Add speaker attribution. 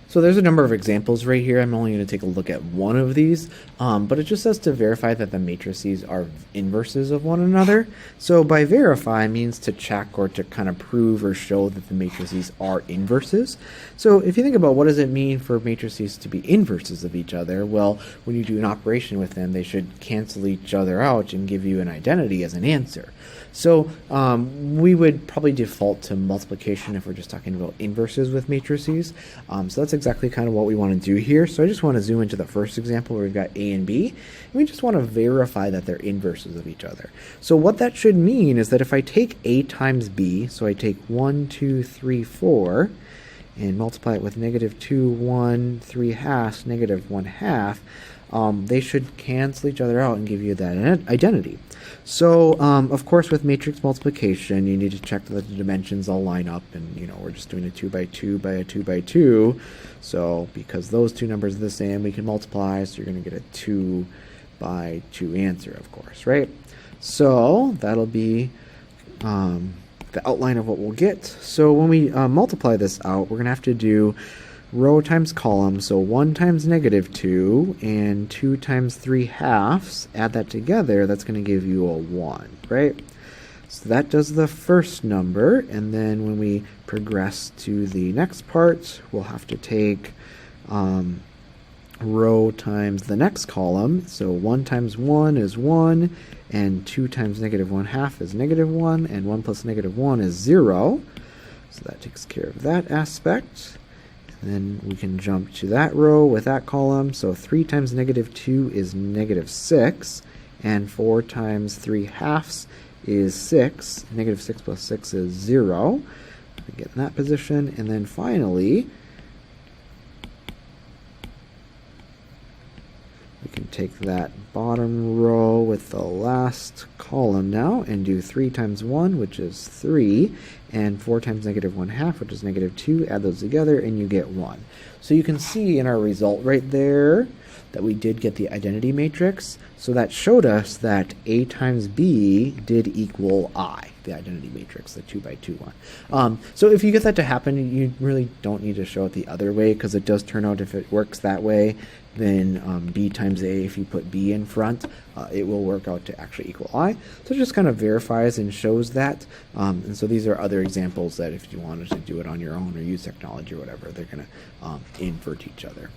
Speaker 1: So there's a number of examples right here. I'm only going to take a look at one of these, but it just says to verify that the matrices are inverses of one another. So by verify means to check or to kind of prove or show that the matrices are inverses. So if you think about what does it mean for matrices to be inverses of each other, well, when you do an operation with them, they should cancel each other out and give you an identity as an answer. So we would probably default to multiplication if we're just talking about inverses with matrices. So that's exactly kind of what we want to do here. So I just want to zoom into the first example where we've got A and B. And we just want to verify that they're inverses of each other. So what that should mean is that if I take A times B, so I take 1, 2, 3, 4, and multiply it with negative 2, 1, 3 halves, negative 1 half, they should cancel each other out and give you that identity. So, of course, with matrix multiplication, you need to check that the dimensions all line up, and, you know, we're just doing a 2 by 2 by a 2 by 2. So, because those two numbers are the same, we can multiply, so you're going to get a 2 by 2 answer, of course, right? So, that'll be the outline of what we'll get. So, when we multiply this out, we're going to have to do row times column, so 1 times negative 2 and 2 times 3 halves. Add that together, that's going to give you a 1, right? So that does the first number, and then when we progress to the next part, we'll have to take row times the next column, so 1 times 1 is 1, and 2 times negative 1 half is negative 1, and 1 plus negative 1 is 0. So that takes care of that aspect. And then we can jump to that row with that column. So 3 times negative 2 is negative 6. And 4 times 3 halves is 6. Negative 6 plus 6 is 0. We get in that position. And then finally, we can take that bottom row with the last column now and do 3 times 1, which is 3, and 4 times negative 1 half, which is negative 2. Add those together and you get 1. So you can see in our result right there that we did get the identity matrix. So that showed us that A times B did equal I, the identity matrix, the 2 by 2 one. So if you get that to happen, you really don't need to show it the other way, because it does turn out, if it works that way, then B times A, if you put B in front, it will work out to actually equal I. So it just kind of verifies and shows that. And so these are other examples that if you wanted to do it on your own or use technology or whatever, they're going to invert each other.